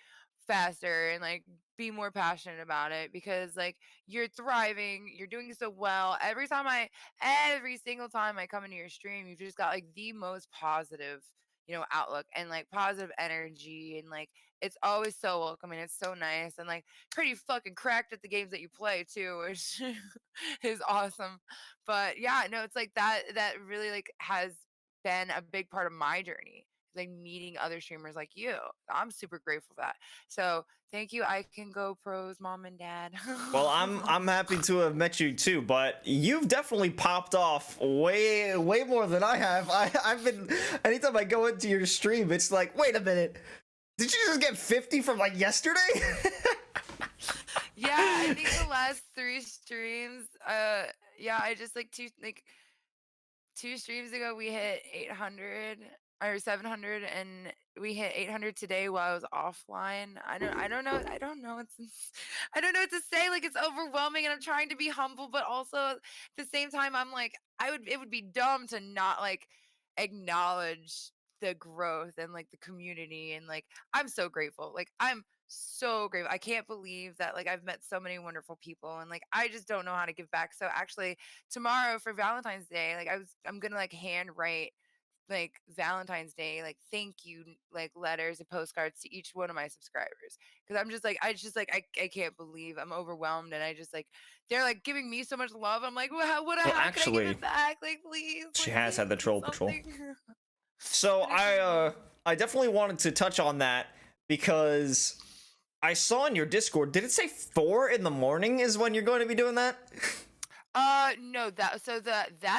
faster and like be more passionate about it because like you're thriving, you're doing so well. Every single time I come into your stream, you've just got like the most positive, outlook and like positive energy and like it's always so welcoming. It's so nice and like pretty fucking cracked at the games that you play too, which is awesome. But yeah, no, it's like that really like has been a big part of my journey. Like meeting other streamers like you. I'm super grateful for that. So thank you. I can go pros, mom and dad. Well, I'm happy to have met you too, but you've definitely popped off way more than I have. I've been anytime I go into your stream, it's like, wait a minute, did you just get 50 from like yesterday? Yeah, I think the last three streams, yeah, I just like 2 streams ago we hit 800 or 700 and we hit 800 today while I was offline. I don't know what to I don't know what to say. Like it's overwhelming and I'm trying to be humble, but also at the same time I'm like it would be dumb to not like acknowledge the growth and like the community and like I'm so grateful. Like I'm so grateful. I can't believe that like I've met so many wonderful people and like I just don't know how to give back. So actually tomorrow for Valentine's Day, like I'm gonna like handwrite like Valentine's Day, like thank you like letters and postcards to each one of my subscribers. Cause I'm just like I can't believe I'm overwhelmed and I just like they're like giving me so much love. I'm like, well, Well, how can I give actually, it back? she Like has please had the do troll patrol. something. So And it's just I definitely wanted to touch on that because I saw in your Discord, did it say 4 in the morning is when you're going to be doing that? no, that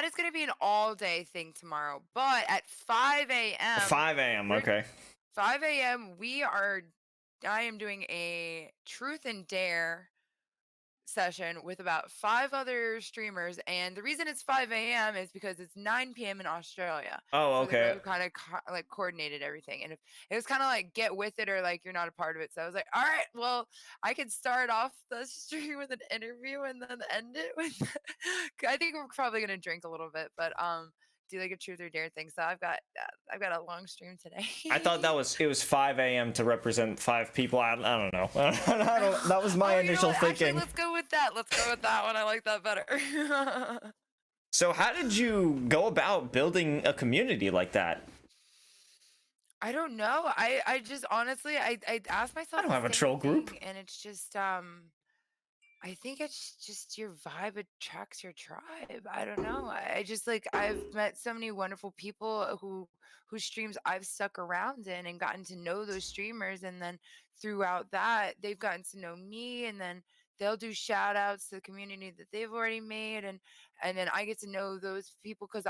is gonna be an all day thing tomorrow. But at 5 a.m. 5 a.m. we're Okay. 5 a.m. I am doing a truth and dare session with about 5 other streamers. And the reason it's 5 a.m. is because it's 9 p.m. in Australia Oh, for the girl okay. who kind of like coordinated everything. And if it was kind of like get with it or like you're not a part of it. So I was like, all right, well, I could start off the stream with an interview and then end it with I think we're probably gonna drink a little bit, but do like a truth or dare thing. So I've got a long stream today. I thought it was 5 a.m. to represent 5 people. I don't know. That was my Oh, you know initial what? Actually, thinking. let's go with that. Let's go with that one. I like that better. So how did you go about building a community like that? I don't know. I just honestly I ask I myself don't the have a same troll group. thing and it's just I think it's just your vibe attracts your tribe. I don't know. I just like I've met so many wonderful people whose streams I've stuck around in and gotten to know those streamers and then throughout that they've gotten to know me and then they'll do shout outs to the community that they've already made and then I get to know those people cuz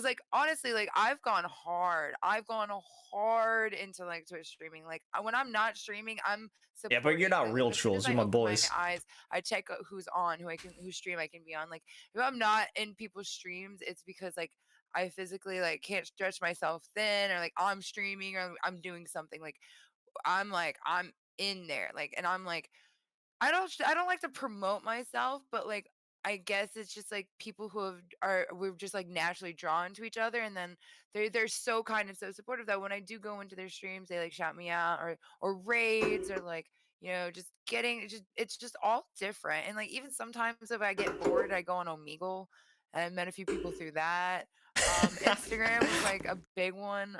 like honestly like I've gone hard. I've gone hard into like Twitch streaming. Like when I'm not streaming, I'm Yeah, but you're supporting. not real As soon as trolls. I You're my open my boys. eyes, I check out who's on, whose stream I can be on. Like if I'm not in people's streams, it's because like I physically like can't stretch myself thin or like I'm streaming or I'm doing something like I'm in there like and I'm like I don't like to promote myself, but like I guess it's just like people who we're just like naturally drawn to each other, and then they're so kind and so supportive that when I do go into their streams, they like shout me out or raids or like just getting it's just all different. And like even sometimes if I get bored, I go on Omegle, and I met a few people through that. Instagram was like a big one.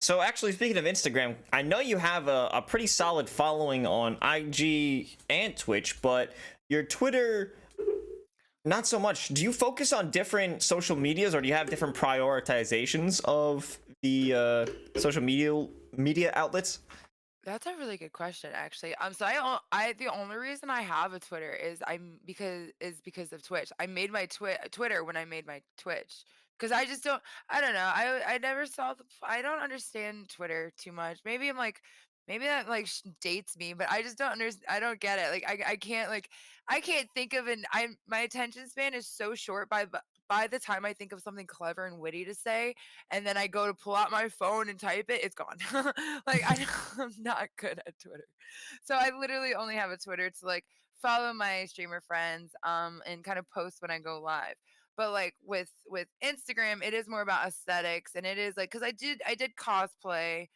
So actually, speaking of Instagram, I know you have a pretty solid following on IG and Twitch, but your Twitter, not so much. Do you focus on different social medias, or do you have different prioritizations of the social media outlets? That's a really good question, actually. So I the only reason I have a Twitter is because of Twitch. I made my Twitter when I made my Twitch because I don't know. I never saw I don't understand Twitter too much. Maybe that like dates me, but I just don't understand. I don't get it. Like I can't think of an I my attention span is so short by the time I think of something clever and witty to say, and then I go to pull out my phone and type it, it's gone. Like I'm not good at Twitter. So I literally only have a Twitter to like follow my streamer friends and kind of post when I go live. But like with Instagram, it is more about aesthetics, and it is like cuz I did cosplay,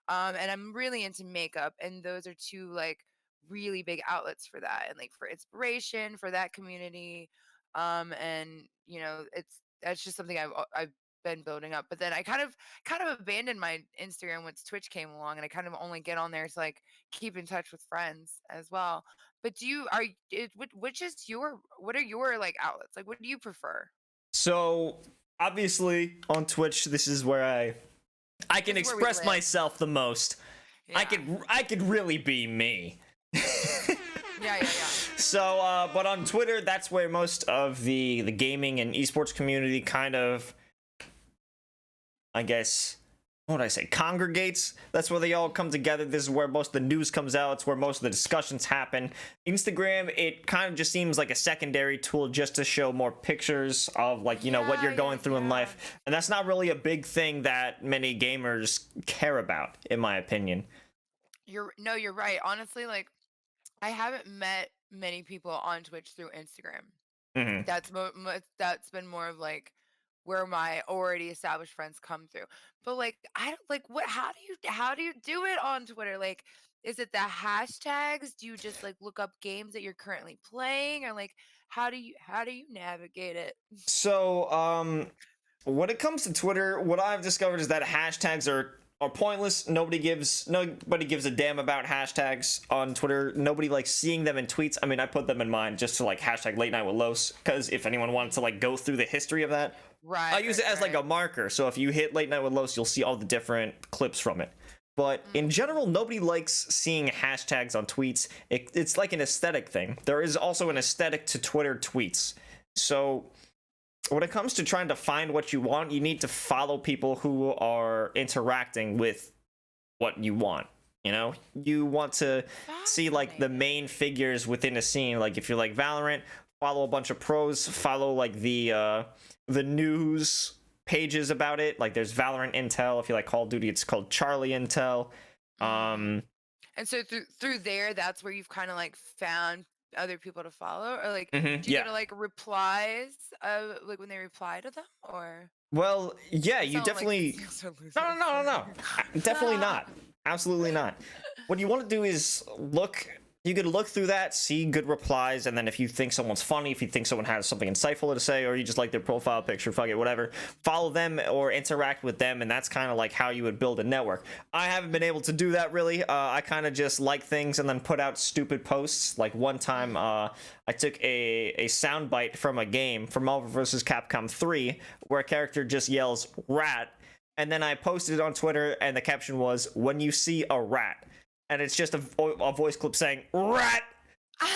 and I'm really into makeup, and those are two like really big outlets for that and like for inspiration for that community. And that's just something I've been building up. But then I kind of abandoned my Instagram once Twitch came along, and I kind of only get on there to like keep in touch with friends as well. But do you are it, which is your what are your like outlets? Like what do you prefer? So obviously on Twitch, this is where I can This is where we express live. myself the most. Yeah. I could really be me. Yeah, yeah, yeah. So, but on Twitter, that's where most of the gaming and esports community kind of, I guess, what would I say, congregates. That's where they all come together. This is where most of the news comes out. It's where most of the discussions happen. Instagram, it kind of just seems like a secondary tool just to show more pictures of like, what you're Yeah, going yeah, through in yeah. life. And that's not really a big thing that many gamers care about, in my opinion. You're right. Honestly, like I haven't met many people on Twitch through Instagram. Hmm. That's been more of like where my already established friends come through. But like I don't like what how do you do it on Twitter? Like is it the hashtags? Do you just like look up games that you're currently playing, or like how do you navigate it? So, when it comes to Twitter, what I've discovered is that hashtags are pointless. Nobody gives a damn about hashtags on Twitter. Nobody likes seeing them in tweets. I mean, I put them in mine just to like hashtag late night with Los, because if anyone wanted to like go through the history of that, I Right, use right, it as like right. a marker. So if you hit late night with Los, you'll see all the different clips from it. But in general, nobody likes seeing hashtags on tweets. It's like an aesthetic thing. There is also an aesthetic to Twitter tweets. So when it comes to trying to find what you want, you need to follow people who are interacting with what you want. You want to see like the Fascinating. main figures within a scene. Like if you're like Valorant, follow a bunch of pros, follow like the news pages about it. Like there's Valorant Intel. If you like Call of Duty, it's called Charlie Intel. Mm. Um, And so through there, that's where you've kind of like found other people to follow, or like, do you get yeah. like replies, like when they reply to them, or Well, yeah, I you sound like definitely. so No, loser. no, no, no, no. Sorry. Definitely not. Absolutely not. What you want to do is look. You could look through that, see good replies, and then if you think someone's funny, if you think someone has something insightful to say, or you just like their profile picture, fuck it, whatever, follow them or interact with them, and that's kind of like how you would build a network. I haven't been able to do that really. I kind of just like things and then put out stupid posts. Like one time, I took a soundbite from a game, from Marvel vs. Capcom 3, where a character just yells "rat," and then I posted it on Twitter, and the caption was, "When you see a rat." And it's just a voice clip saying "rat,"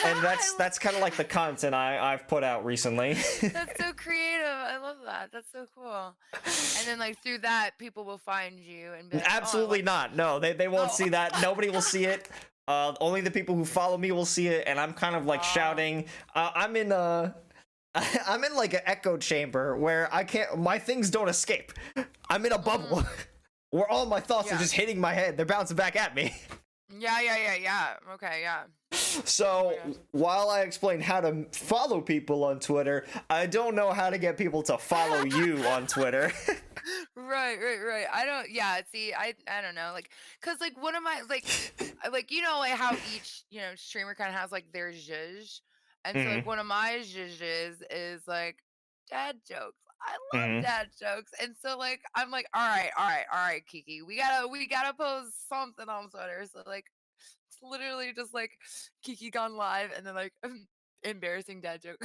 and I that's kind of like the content I've put out recently. That's so creative. I love that. That's so cool. And then like through that, people will find you and be like, "Oh, I Absolutely want." not. No, they won't Oh. see that. Nobody will see it. Only the people who follow me will see it, and I'm kind of like Oh. shouting. I'm in I'm in like an echo chamber where I can't. My things don't escape. I'm in a bubble where all my thoughts are Yeah. just hitting my head. They're bouncing back at me. Yeah, yeah, yeah, yeah. Okay, yeah. So gosh. while I explain how to follow people on Twitter, I don't know how to get people to follow you on Twitter. Right. I don't yeah, see, I don't know, like, cause like, one of my like, like, how each, streamer kinda has, like, their zhuzh, and so, like, Hmm. one of my zhuzhes is, like, dad jokes. I love Hmm. dad jokes, and so, like, I'm like, "Alright, Kiki, we gotta post something on Twitter," so, like, it's literally just, like, Kiki gone live and then, like, embarrassing dad joke.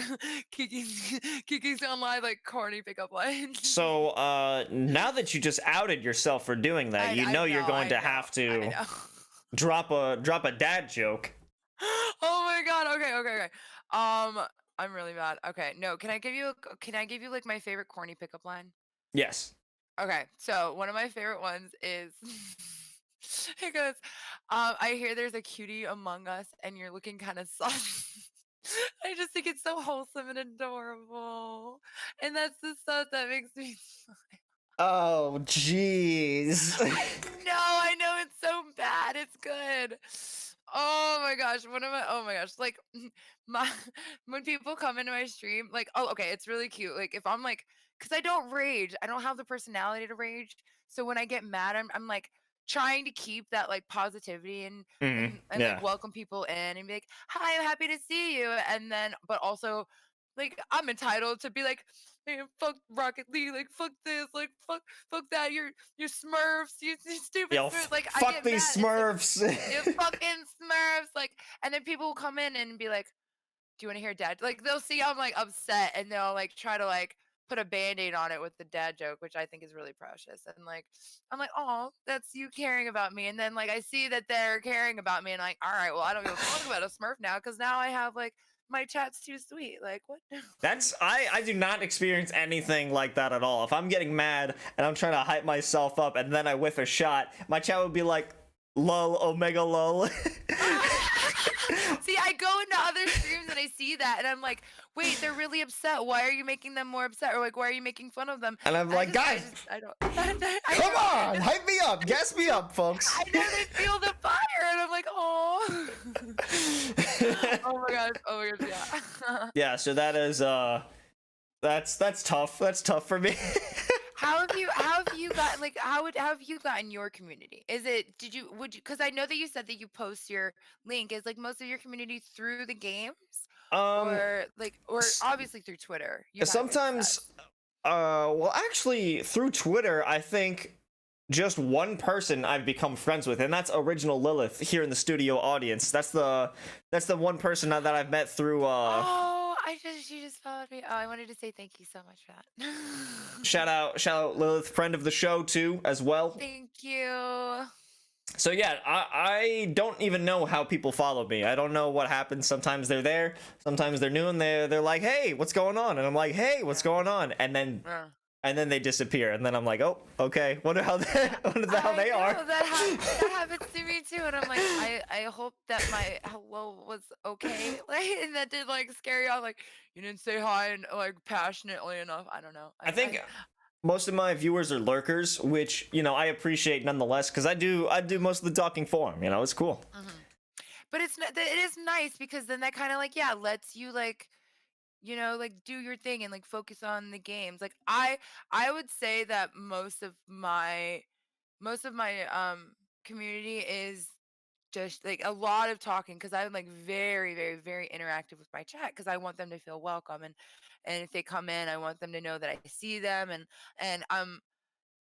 Kiki's gone live, like, corny pickup line. So now that you just outed yourself for doing that, you I know you're know, going I to know, have I to know. drop a dad joke. Oh my god, okay. I'm really mad. Okay, no, can I give you, like, my favorite corny pickup line? Yes. Okay, so one of my favorite ones is it goes, I hear there's a cutie among us and you're looking kind of sus. I just think it's so wholesome and adorable. And that's the stuff that makes me Oh, jeez. I know it's so bad. It's good. Oh my gosh, oh my gosh, like my when people come into my stream, like, oh, okay, it's really cute. Like, if I'm like, because I don't rage, I don't have the personality to rage. So when I get mad, I'm like trying to keep that like positivity and Hmm. like Yeah. welcome people in and be like, hi, I'm happy to see you. And then, but also, like, I'm entitled to be like, man, fuck Rocket League, like fuck this, like fuck that, you're Smurfs, you stupid Yo, Smurfs. Like, I fuck get these mad, and so Smurfs. you fucking Smurfs, like, and then people will come in and be like, do you want to hear dad? Like, they'll see I'm like upset, and they'll like try to like put a band-aid on it with the dad joke, which I think is really precious. And like, I'm like, oh, that's you caring about me. And then like I see that they're caring about me, and like, all right, well, I don't give a fuck about a Smurf now because now I have like my chat's too sweet. Like, what? That's I do not experience anything like that at all. If I'm getting mad and I'm trying to hype myself up and then I whiff a shot, my chat would be like, lol, omega lol. See, I go into other streams and I see that, and I'm like, wait, they're really upset. Why are you making them more upset? Or like, why are you making fun of them? And I'm like, guys, I don't, come on, know. hype me up, gas me up, folks. I know they feel the fire, and I'm like, oh, oh my gosh, yeah. Yeah, so that is that's tough. That's tough for me. How have you gotten like how have you gotten your community? Is it would you because I know that you said that you post your link, is like most of your community through the games, um or like, or s- obviously through Twitter you've had Sometimes success. well, actually through Twitter, I think just one person I've become friends with, and that's Original Lilith here in the studio audience. That's the one person that I've met through Oh, she just followed me. Oh, I wanted to say thank you so much for that. shout out Lilith, friend of the show too as well. Thank you. So yeah, I don't even know how people follow me. I don't know what happens. Sometimes they're there, sometimes they're new, and they're like, "Hey, what's going on?" And I'm like, "Hey, what's Yeah. going on?" Uh, And then they disappear, and then I'm like, "Oh, okay. Wonder how they, wonder how I they are." know that happens to me too, and I'm like, I hope that my hello was okay, like, and that did like scare you off. Like, you didn't say hi and like passionately enough. I don't know. I think most of my viewers are lurkers, which I appreciate nonetheless, because I do most of the talking for them. It's cool. Mhm. But it is nice because then that kind of like, yeah, lets you like, like do your thing and like focus on the games. Like, I would say that most of my community is just like a lot of talking, because I'm like very, very, very interactive with my chat because I want them to feel welcome, and if they come in, I want them to know that I see them, and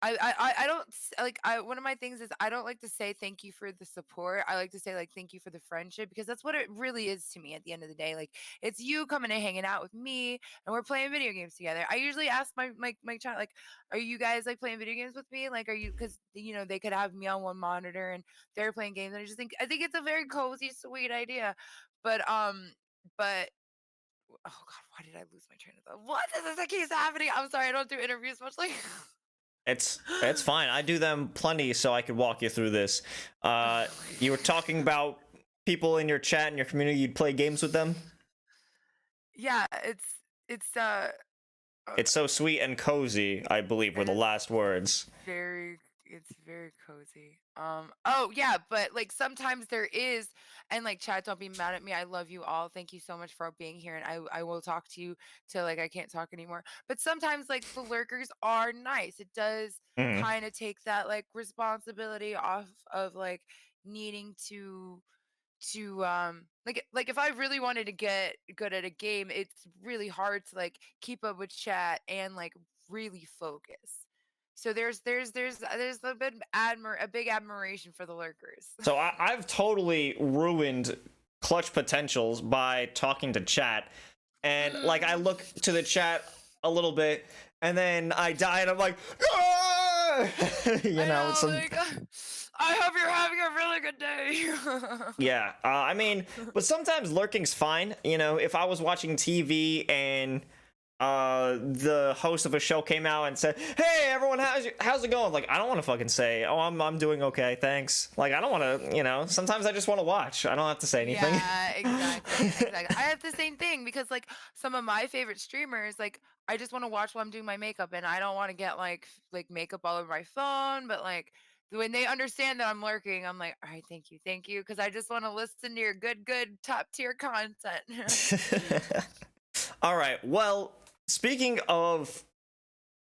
I don't like, I one of my things is I don't like to say thank you for the support. I like to say like thank you for the friendship, because that's what it really is to me at the end of the day. Like, it's you coming and hanging out with me and we're playing video games together. I usually ask my child, like, are you guys like playing video games with me? Like, are you, because they could have me on one monitor and they're playing games, and I think it's a very cozy, sweet idea. But oh god, why did I lose my train of thought? What is this that keeps happening? I'm sorry, I don't do interviews much, like It's fine. I do them plenty, so I could walk you through this. You were talking about people in your chat and your community. You'd play games with them. Yeah, it's It's so sweet and cozy, I believe, were it the is last words. very it's very cozy. Oh yeah, but like sometimes there is, and like chat, don't be mad at me. I love you all. Thank you so much for being here, and I will talk to you till like I can't talk anymore. But sometimes like the lurkers are nice. It does Mhm. kind of take that like responsibility off of like needing to like if I really wanted to get good at a game, it's really hard to like keep up with chat and like really focus. So there's a big admiration for the lurkers. So I've totally ruined clutch potentials by talking to chat, and like I Mm. look to the chat a little bit, and then I die, and I'm like, "Ah!" I know, some. like I hope you're having a really good day. Yeah, I mean, but sometimes lurking's fine. If I was watching TV and the host of a show came out and said, "Hey, everyone, how's it going?" Like, I don't want to fucking say, "Oh, I'm doing okay, thanks." Like, I don't want to. Sometimes I just want to watch. I don't have to say anything. Yeah, exactly. I have the same thing because like some of my favorite streamers, like I just want to watch while I'm doing my makeup, and I don't want to get like makeup all over my phone. But like when they understand that I'm lurking, I'm like, all right, thank you, because I just want to listen to your good top tier content. All right. Well, speaking of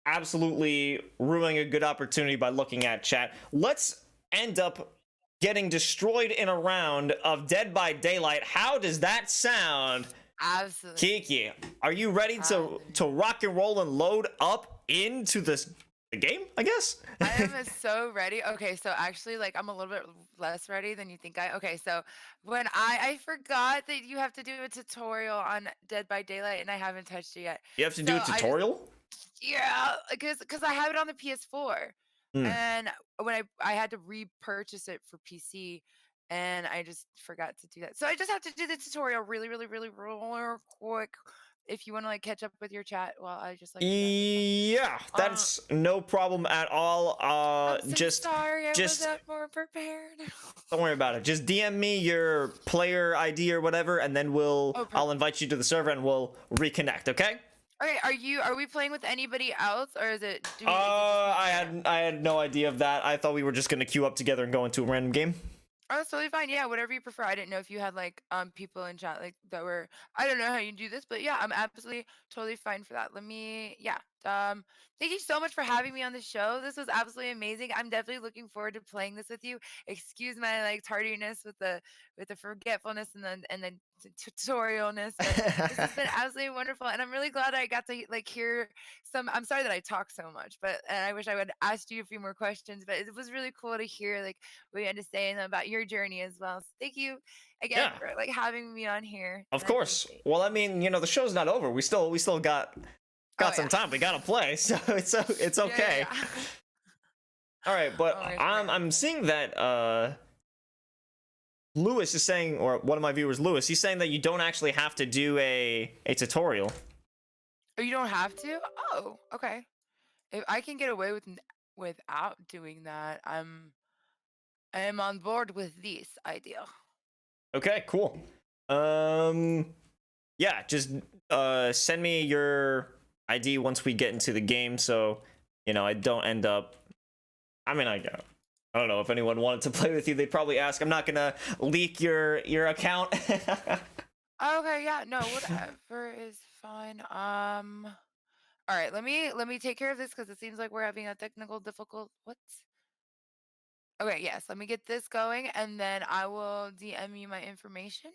absolutely ruining a good opportunity by looking at chat, let's end up getting destroyed in a round of Dead by Daylight. How does that sound? Absolutely, Kiki, are you ready to absolutely. rock and roll and load up into the game, I guess? I am so ready. Okay, so actually, like, I'm a little bit less ready than you think I. Okay, so when I forgot that you have to do a tutorial on Dead by Daylight, and I haven't touched it yet. You have to So do a I just tutorial? yeah, because I have it on the PS4, Hmm. and when I had to repurchase it for PC, and I just forgot to do that. So I just have to do the tutorial really quick. If you want to like catch up with your chat while I just like do that, that's fine. Yeah, Um, that's no problem at all. I'm so sorry. I Just wasn't more prepared. don't worry about it. Just DM me your player ID or whatever, and then Oh, I'll perfect. invite you to the server and we'll reconnect. Okay? Okay, are we playing with anybody else, or is it just me and you? I had no idea of that. I thought we were just gonna queue up together and go into a random game. Oh, that's totally fine. Yeah, whatever you prefer. I didn't know if you had like people in chat like that were. I don't know how you do this, but yeah, I'm absolutely totally fine for that. Let me. Yeah. Thank you so much for having me on the show. This was absolutely amazing. I'm definitely looking forward to playing this with you. Excuse my like tardiness with the forgetfulness and the tutorialness, but this has been absolutely wonderful, and I'm really glad I got to like hear some. I'm sorry that I talk so much, but and I wish I would ask you a few more questions, but it was really cool to hear like what you had to say and about your journey as well. So thank you again Yeah, for like having me on here, of and I course. appreciate Well, I mean, the show's not over. We still Oh got some yeah. time. We gotta play, so it's okay. Yeah. All right, but Oh my gosh, okay. I'm seeing that Lewis is saying, or one of my viewers, Lewis, he's saying that you don't actually have to do a tutorial. Oh, you don't have to? Oh, okay. If I can get away without doing that, I am on board with this idea. Okay, cool. Yeah, just send me your ID once we get into the game, so I don't end up. I mean, I don't know if anyone wanted to play with you. They'd probably ask. I'm not gonna leak your account. Okay, yeah, no, whatever is fine. All right, let me take care of this because it seems like we're having a technical difficult. What? Okay, yes, let me get this going, and then I will DM you my information,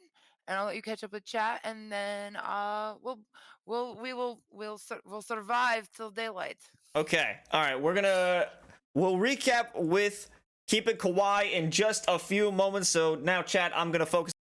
and I'll let you catch up with chat, and then we'll survive till daylight. Okay, all right. We'll recap with Keep It Kawaii in just a few moments. So now, chat, I'm gonna focus